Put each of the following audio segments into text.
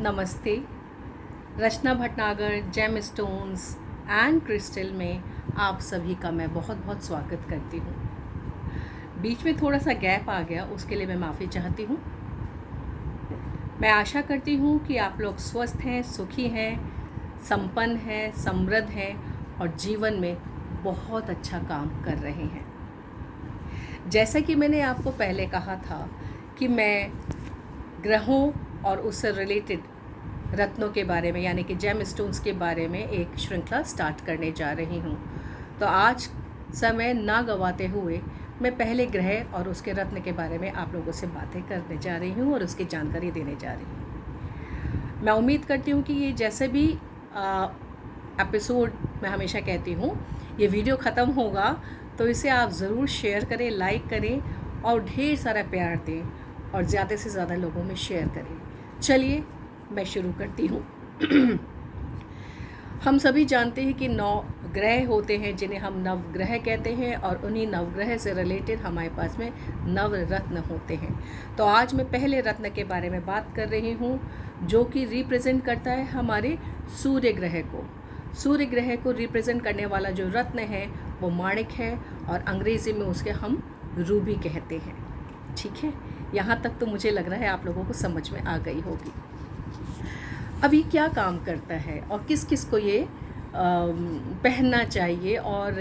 नमस्ते। Rachna Bhatnagar gem stones and crystal में आप सभी का मैं बहुत बहुत स्वागत करती हूँ। बीच में थोड़ा सा गैप आ गया, उसके लिए मैं माफ़ी चाहती हूँ। मैं आशा करती हूँ कि आप लोग स्वस्थ हैं, सुखी हैं, संपन्न हैं, समृद्ध हैं और जीवन में बहुत अच्छा काम कर रहे हैं। जैसा कि मैंने आपको पहले कहा था कि मैं ग्रहों और उससे रिलेटेड रत्नों के बारे में यानी कि जेम स्टोन्स के बारे में एक श्रृंखला स्टार्ट करने जा रही हूँ। तो आज समय ना गंवाते हुए मैं पहले ग्रह और उसके रत्न के बारे में आप लोगों से बातें करने जा रही हूँ और उसकी जानकारी देने जा रही हूँ। मैं उम्मीद करती हूँ कि ये जैसे भी एपिसोड मैं हमेशा कहती हूँ, ये वीडियो ख़त्म होगा तो इसे आप ज़रूर शेयर करें, लाइक करें और ढेर सारा प्यार दें और ज़्यादा से ज़्यादा लोगों में शेयर करें। चलिए मैं शुरू करती हूँ। हम सभी जानते हैं कि 9 ग्रह होते हैं जिन्हें हम नवग्रह कहते हैं और उन्हीं नवग्रह से रिलेटेड हमारे पास में नवरत्न होते हैं। तो आज मैं पहले रत्न के बारे में बात कर रही हूँ जो कि रिप्रेजेंट करता है हमारे सूर्य ग्रह को। सूर्य ग्रह को रिप्रेजेंट करने वाला जो रत्न है वो माणिक है और अंग्रेज़ी में उसके हम रूबी कहते हैं। ठीक है, यहाँ तक तो मुझे लग रहा है आप लोगों को समझ में आ गई होगी। अभी क्या काम करता है और किस किस को ये पहनना चाहिए और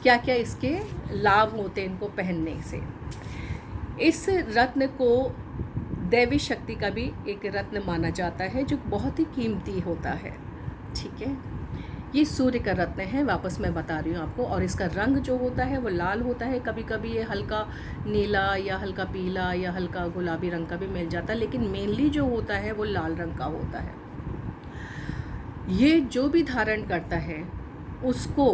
क्या क्या इसके लाभ होते हैं इनको पहनने से। इस रत्न को दैवी शक्ति का भी एक रत्न माना जाता है जो बहुत ही कीमती होता है। ठीक है, ये सूर्य का रत्न है, वापस मैं बता रही हूँ आपको। और इसका रंग जो होता है वो लाल होता है, कभी कभी ये हल्का नीला या हल्का पीला या हल्का गुलाबी रंग का भी मिल जाता है, लेकिन मेनली जो होता है वो लाल रंग का होता है। ये जो भी धारण करता है उसको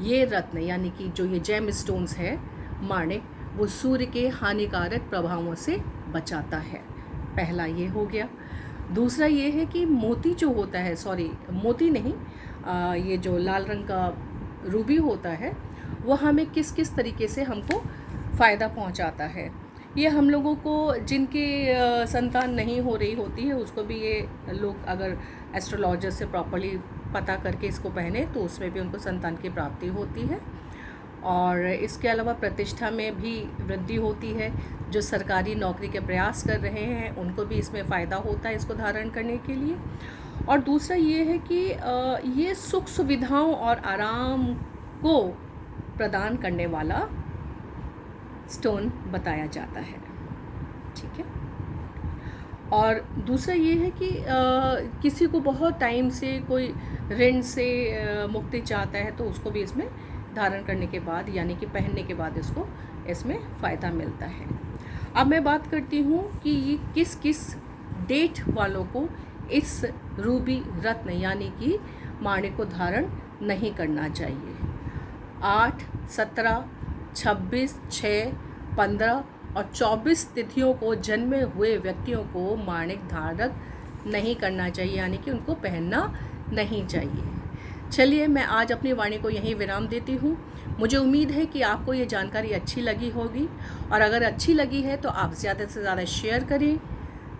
ये रत्न यानी कि जो ये जेम स्टोन्स है माणिक, वो सूर्य के हानिकारक प्रभावों से बचाता है। पहला ये हो गया। दूसरा ये है कि मोती जो होता है, सॉरी मोती नहीं, ये जो लाल रंग का रूबी होता है वो हमें किस किस तरीके से हमको फ़ायदा पहुंचाता है। ये हम लोगों को जिनके संतान नहीं हो रही होती है उसको भी ये लोग अगर एस्ट्रोलॉजर से प्रॉपर्ली पता करके इसको पहने तो उसमें भी उनको संतान की प्राप्ति होती है। और इसके अलावा प्रतिष्ठा में भी वृद्धि होती है। जो सरकारी नौकरी के प्रयास कर रहे हैं उनको भी इसमें फ़ायदा होता है इसको धारण करने के लिए। और दूसरा ये है कि ये सुख सुविधाओं और आराम को प्रदान करने वाला स्टोन बताया जाता है। ठीक है, और दूसरा ये है कि किसी को बहुत टाइम से कोई ऋण से मुक्ति चाहता है तो उसको भी इसमें धारण करने के बाद यानी कि पहनने के बाद इसको इसमें फ़ायदा मिलता है। अब मैं बात करती हूँ कि ये किस किस डेट वालों को इस रूबी रत्न यानी कि माणिक को धारण नहीं करना चाहिए। 8, 17, 26, 6, 15 और 24 तिथियों को जन्मे हुए व्यक्तियों को माणिक धारण नहीं करना चाहिए यानी कि उनको पहनना नहीं चाहिए। चलिए मैं आज अपनी वाणी को यहीं विराम देती हूँ। मुझे उम्मीद है कि आपको ये जानकारी अच्छी लगी होगी और अगर अच्छी लगी है तो आप ज़्यादा से ज़्यादा शेयर करें,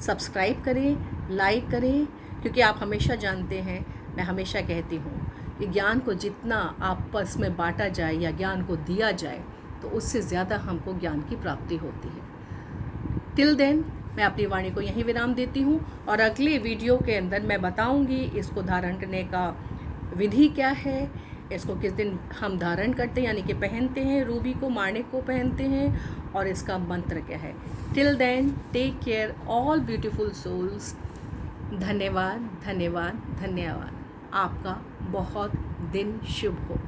सब्सक्राइब करें, लाइक करें, क्योंकि आप हमेशा जानते हैं, मैं हमेशा कहती हूँ कि ज्ञान को जितना आपस में बांटा जाए या ज्ञान को दिया जाए तो उससे ज़्यादा हमको ज्ञान की प्राप्ति होती है। टिल देन मैं अपनी वाणी को यहीं विराम देती हूँ और अगले वीडियो के अंदर मैं बताऊँगी इसको धारण करने का विधि क्या है, इसको किस दिन हम धारण करते हैं यानी कि पहनते हैं, रूबी को माणिक को पहनते हैं और इसका मंत्र क्या है। Till then take care all beautiful souls. धन्यवाद धन्यवाद धन्यवाद। आपका बहुत दिन शुभ हो।